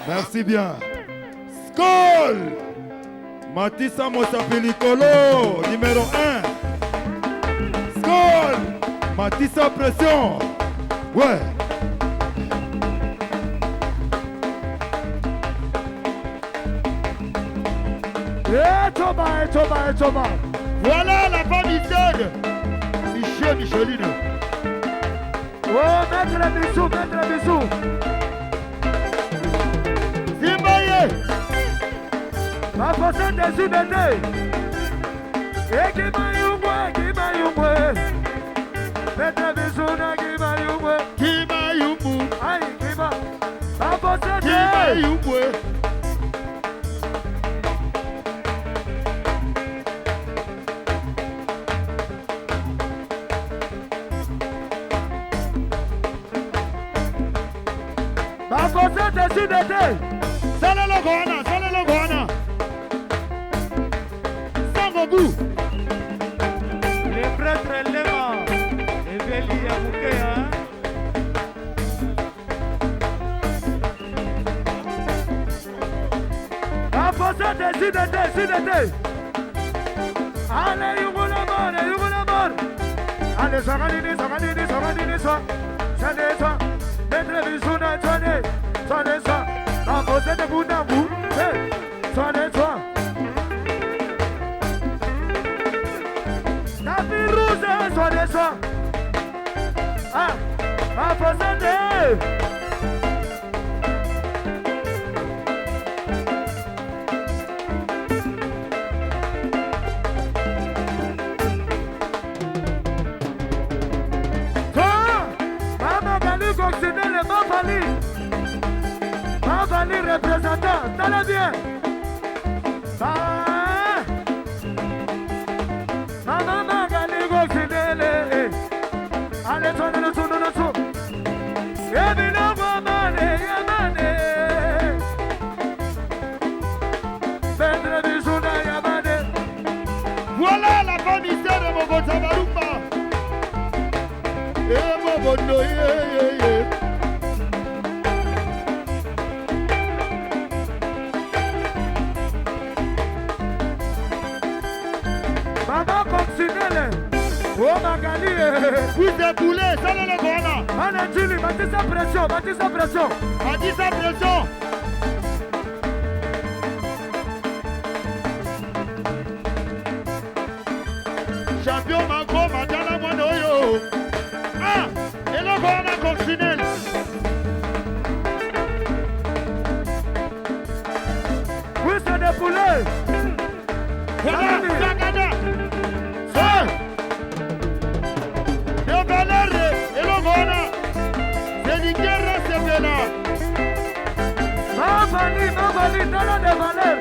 Merci bien. Skol! Matissa Mosapelikolo, numéro 1. Skol! Matissa Pression. Ouais. Thomas. Voilà la femme ici. Micheline. Oh, mettre les bisous. Zimbaye. Ma façon de soudainer. Et qui m'a eu. Mettre les bisous, qui m'a eu. Aïe, qui m'a. Ma façon de. Sale le Ghana. Sans goût. Les prêtres Léma et Véli Amoukéa. Apposez décidez. Allez, Yugo la mort. Allez, Saradini. Ça. Mettre les bisous dans ça. La pose de bout d'un bout. Toi. La vie rouge, ça. Ah, la pose de. Représentant, t'allez bien. Maman, Gali Goxidele. Allez, tourne. Yabino Wamane. Pedre Bisuna Yamane. Voilà la commissaire de Mogo Tabarumba. Et Mogono, Oh Magali, vous êtes boulé, ça le Ghana. Anadjili, bâtis sa pression. Champion Mango, Madala Monoyo. Ah, et le Ghana Coccinelle. Oui, c'est des poulets. Voilà, Zagada. Mavali, nada de valer.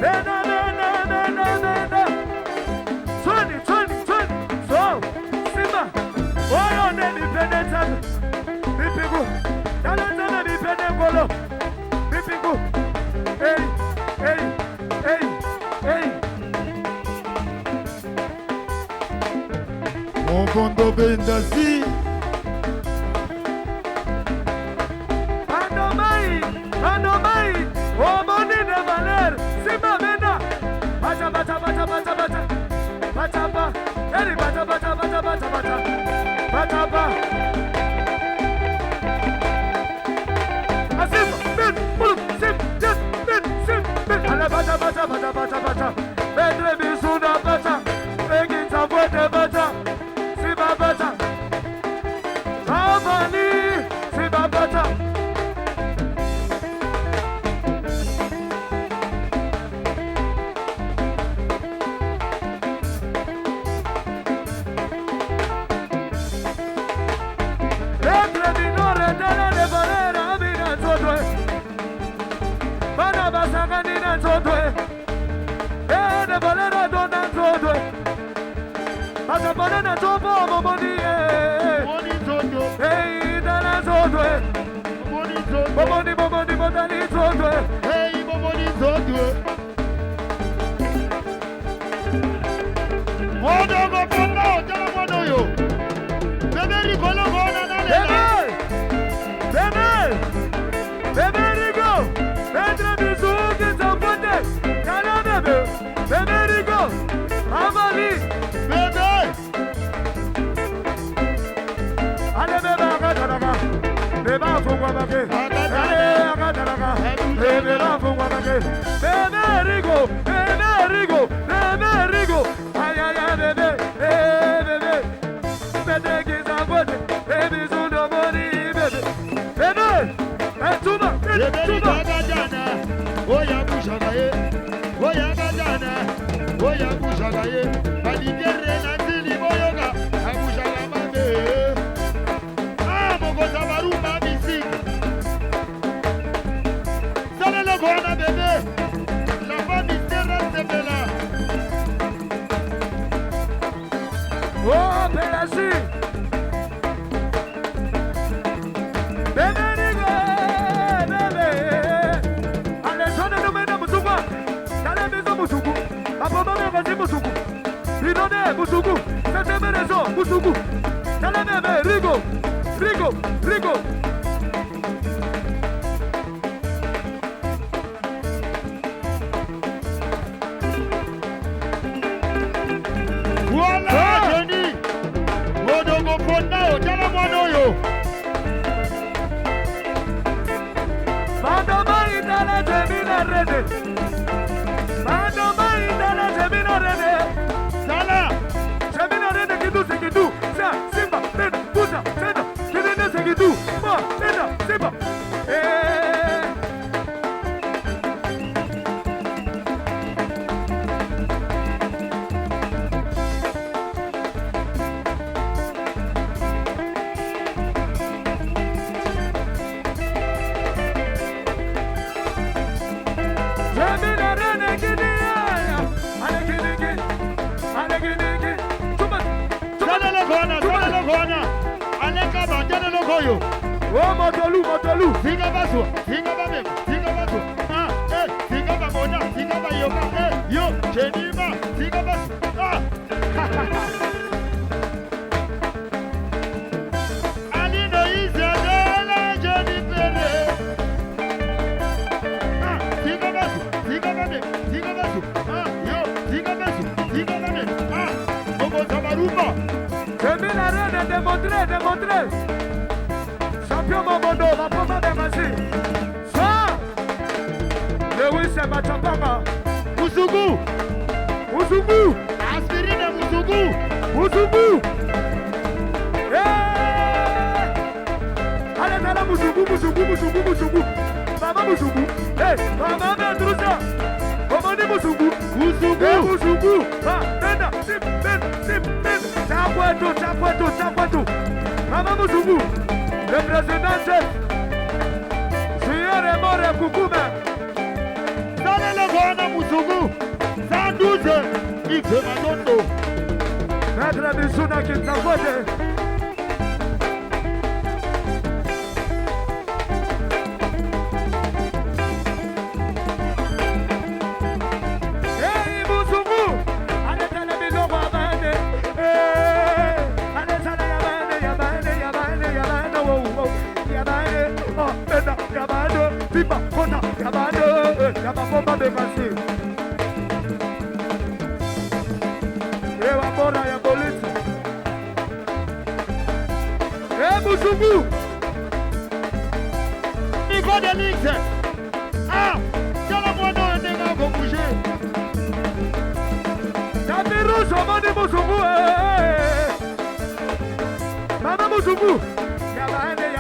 Vena. Tony. So, Simba. Oyo ne mi peneta. Mi pigu. Dala mi penengolo. Mi pigu. Hey. Mon Kondo Bendasi. Oh, money de valeur. Simba Vena. Bata. Eri bata. Sim. Ala bata. Pedre bisuna bata. Egin sabote bata. Simba bata. Avani. Simba bata. Banana topo momoni hey dana zodwe momoni modani zodwe hey momoni zodwe modo go ponga ojala modo yo beberi kolo bona na le Ale beba agadaraga. Beba fungwa bake. Agadaraga. Beba fungwa bake. Bebe rigo. Bebe rigo. Bebe rigo. Ay ay ay bebe. Bebe. Bebe giza bote. Bebe zundo boni bebe. Bebe. Tuma. Tuma. Oya bushagaye. Oya gajana. Oya bushagaye. Baligere na tili boyoga. Abushaga mame. Ah, moko zabaruma music. Salele gona bébé. La famille terra sebela. Oh, Pelasi. Bebe rigo. Bebe. Ale sona no mena musuku. Dale beso musuku. Apo mame kasi musuku. Ridone musuku. Sete merezo musuku. Dale bebe rigo. Rigo. Rigo. Voilà, Johnny. Modogo Fondao, Jala Monoyo. Mando mai dale semina rede. Mando mai dale semina rede. Sala. Semina rede kidu sekidu. Sa simba nena puta nena kidene sekidu. Ma nena simba. Semina rede kidiya. Ale kidiki. Ale kidiki. Tuma. Sala Logona, Sala Logona. Aleka Bandana Logoyo. Oh motolu motolu. Singa basu, singa babem, singa basu. Ah, singa babona, singa bayoga. Yo, Jenima, singa basu. Ah. Alino Isabella, Jenny Pere. Ah, singa basu, singa babem, singa basu. Ah, yo, singa basu, singa babem. Ah, Bobo Zabarumba. Semina rede démontré. Champion Mamondo, la pomme de Magie. Ça, Lewis et Machapanga. Musugu, Musugu, aspirine Musugu. Musugu. Eh! Allez, t'as la Musugu. Mama Musugu. Eh, Mama Medrusa. Comment dit Musugu? Musugu. Eh, Musugu. Ah, Nena, Sim. Chakweto. Mama Musugu. Le président chef. Junior est mort et Koukouma. Sale Logona Musugu. 112, X Madondo. Maître Bissouna qui s'affronte. Hey, Musugu. Allez, t'as la maison, Wabane. Allez, t'as la Yabane. Yabane. Oh, Bena, Yabane. Pipa, Kona, Yabane. Yabapomba de Massi. Ewa Mora ya polisi. Musugu. Nico de Lix. Ah, Jala Mono et Nega vont bouger. Tabiru Somani Musugu. Mama Musugu. Yabane.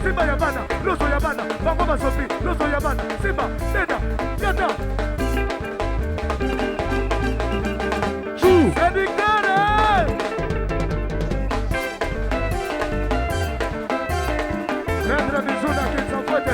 Simba Yabana, Loso Yabana, Bakoma Sofi, Loso Yabana, Simba, Nena, Yata. C'est victoire! Maître Bissouna qui s'enfouette.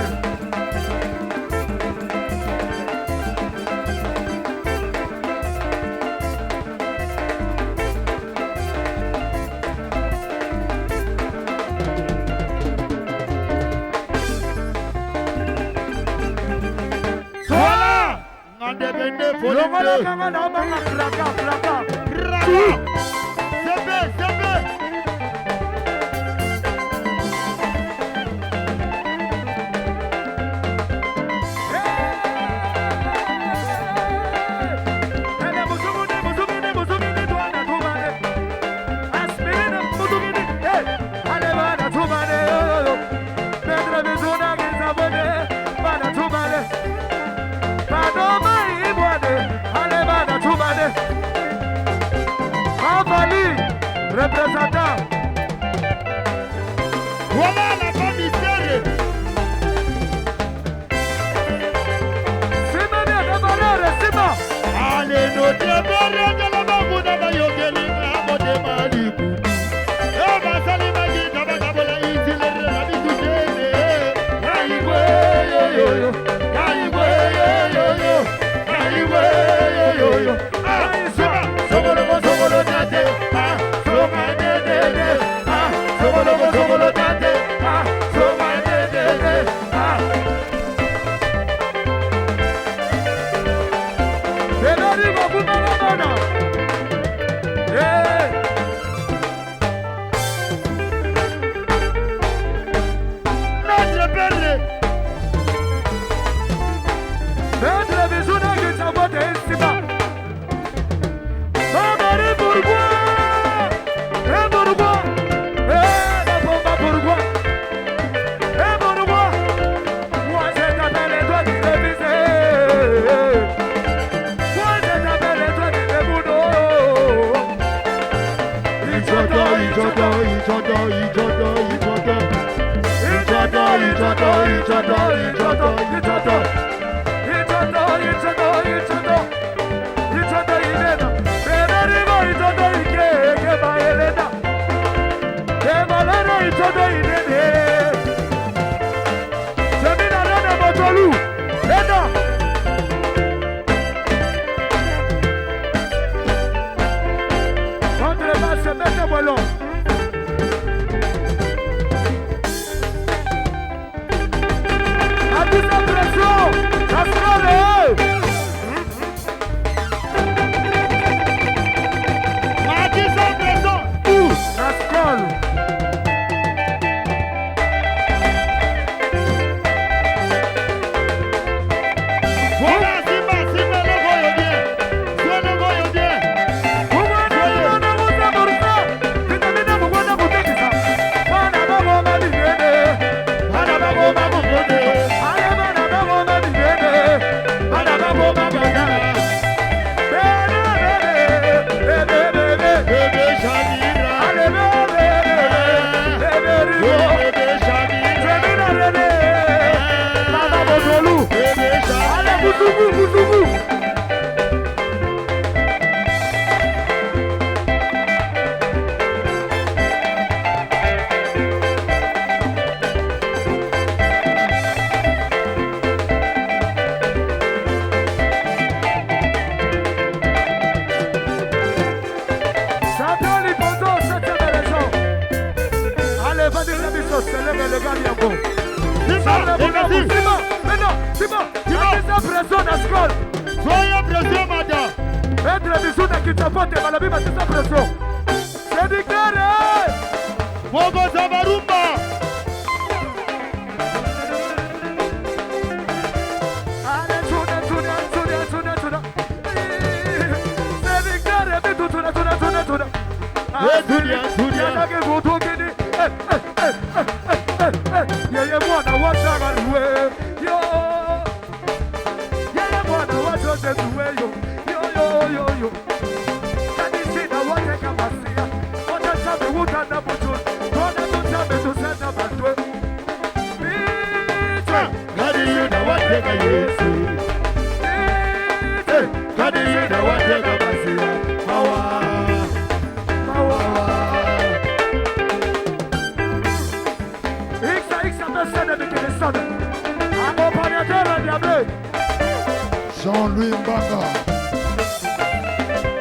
Jean-Louis Mbanga.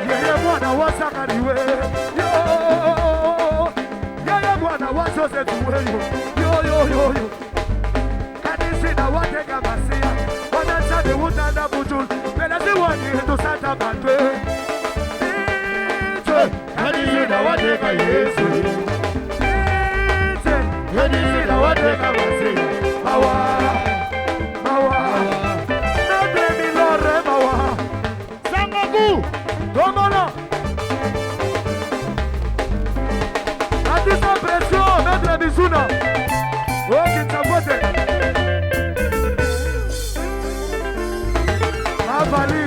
Yeye mwana wa Zakariwe. Yeye mwana wa Joseph Weyo. Yo. Kanisi na wateka masia. Wanachabe utanda butul. Penasi wani hito santa batwe. Kanisi na wateka Yesu. Kanisi na wateka masia. Mawa. Domana. Atisa pression, notre bisuna. Oh, qui t'abote. Avali.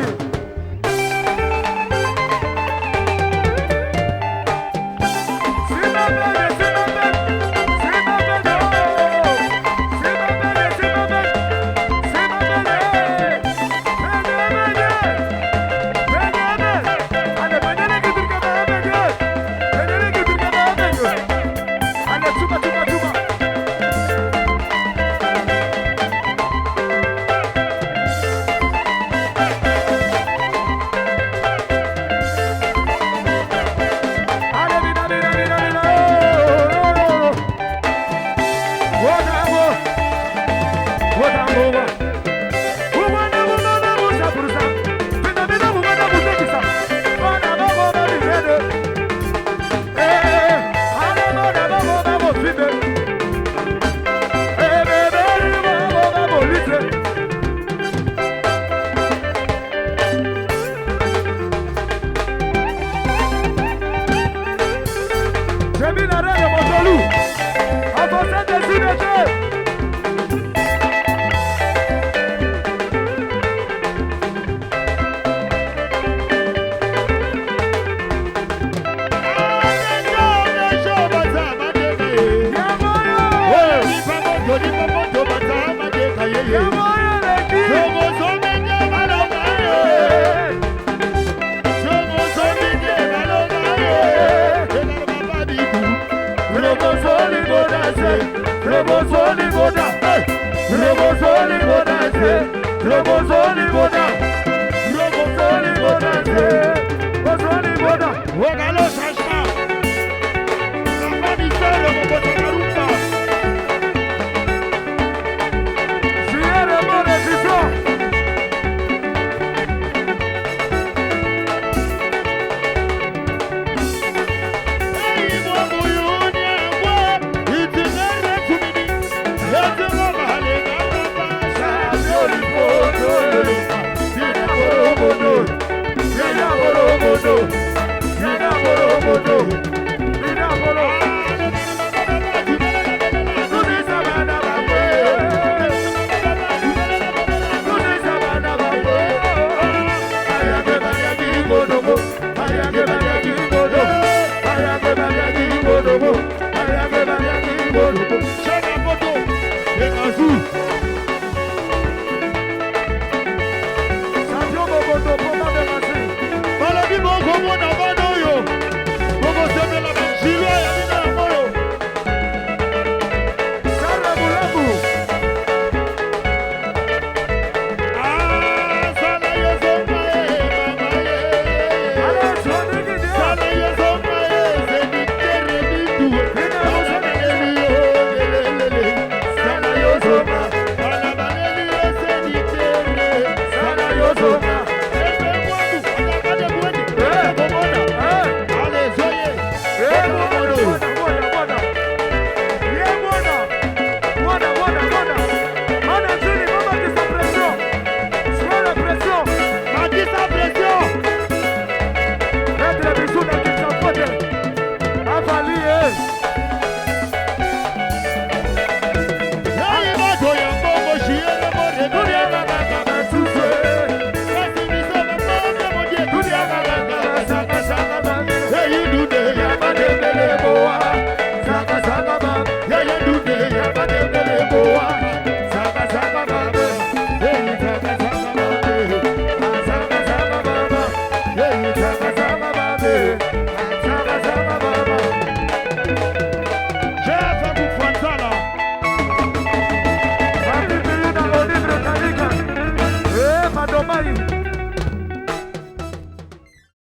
bona bona